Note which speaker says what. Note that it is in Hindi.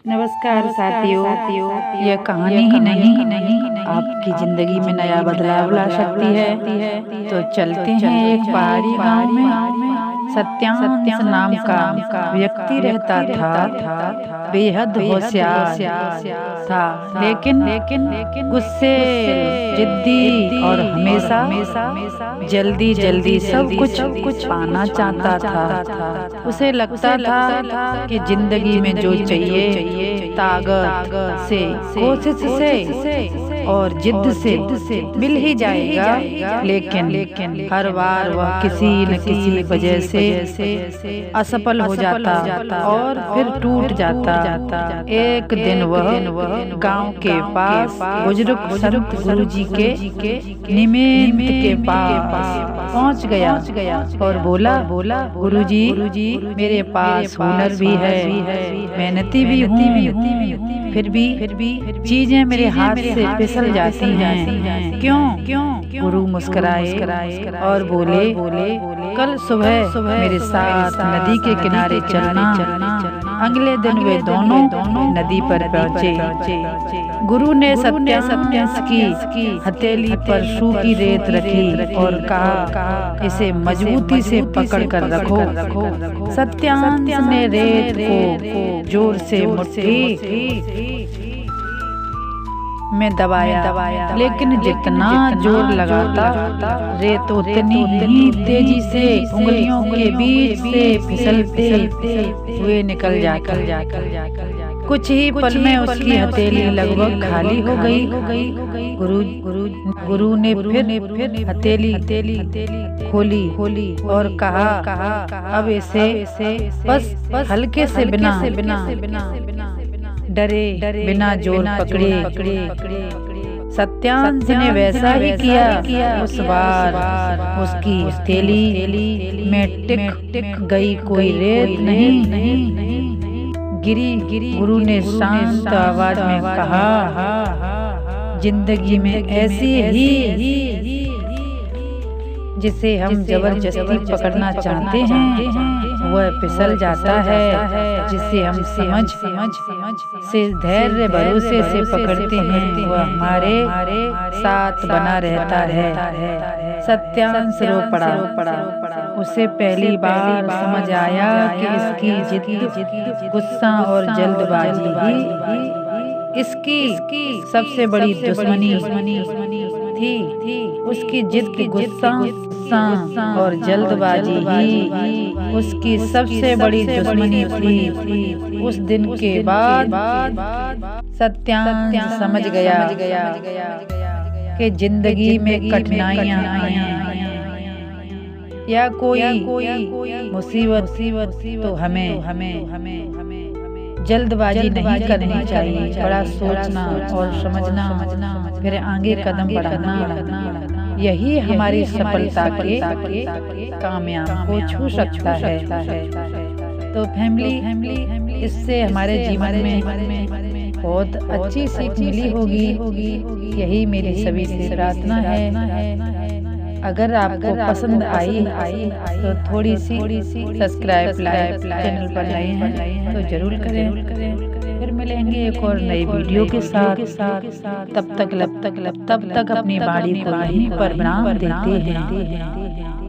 Speaker 1: नमस्कार साथियों, यह कहानी ही नहीं आपकी जिंदगी में नया बदलाव ला सकती है। तो चलते हैं एक पहाड़ी गांव में। सत्यांश नाम का व्यक्ति रहता था। बेहद होशियार था, लेकिन गुस्से, जिद्दी और हमेशा जल्दी सब कुछ पाना चाहता था। उसे लगता था कि जिंदगी में जो चाहिए ताकत से, कोशिश से और जिद्द से मिल ही जाएगा। लेकिन हर बार वह किसी न किसी वजह से असफल हो जाता और फिर टूट जाता। एक दिन वह गांव के पास बुजुर्ग संत गुरुजी के निमित्त के पास पहुंच गया और बोला, गुरुजी मेरे पास हुनर भी है, मेहनती भी हूँ, फिर भी चीजें मेरे हाथ से फिसल जाती हैं। क्यों? गुरु मुस्कुराए और बोले, कल सुबह मेरे साथ नदी के किनारे चलना। अगले दिन वे दोनों नदी पर पहुँचे। गुरु ने सत्यांश की हथेली पर सूखी रेत रखी और कहा, इसे मजबूती से पकड़ कर रखो। सत्यांश ने रेत को जोर से मुट्ठी में दबाया, लेकिन जितना जोर लगाता रेत उतनी ही तेजी से उंगलियों के बीच से फिसलते हुए निकल जाकर कुछ ही पल में उसकी हथेली लगभग खाली हो गई। गुरु ने फिर हथेली खोली और कहा, अब इसे बस हल्के से बिना डरे बिना जोर पकड़े। सत्यांश ने वैसा ही किया। उस बार उसकी हथेली में टिक गई कोई रेत नहीं गिरी। गुरु ने शांत आवाज में कहा, जिंदगी में ऐसी ही जिसे हम जबरदस्ती पकड़ना चाहते हैं वह फिसल जाता है। जिसे हम समझ से धैर्य भरोसे से पकड़ते हैं वह हमारे साथ बना रहता है। सत्यांश रो पड़ा। उसे पहली बार समझ आया कि इसकी जिद, गुस्सा और जल्दबाजी ही इसकी सबसे बड़ी दुश्मनी थी। उसकी जिद, गुस्सा और जल्दबाजी ही उसकी सबसे बड़ी दुश्मनी थी। उस दिन के बाद सत्यांश समझ गया कि जिंदगी में कठिनाइयां आए या कोई मुसीबत तो हमें जल्दबाजी नहीं करनी चाहिए। बड़ा सोचना और समझना, फिर आगे कदम बढ़ाना, यही हमारी सफलता के कामयाब को छू सकता है। तो फैमिली, इससे हमारे जीवन में बहुत अच्छी सीख मिली होगी। यही मेरी सभी से प्रार्थना है। अगर आपको पसंद आई तो थोड़ी सी सब्सक्राइब, लाइक, चैनल पर नए हैं तो जरूर करें। फिर मिलेंगे एक और नई वीडियो के साथ। तब तक अपनी बाड़ी को यहीं पर बनाम देते हैं।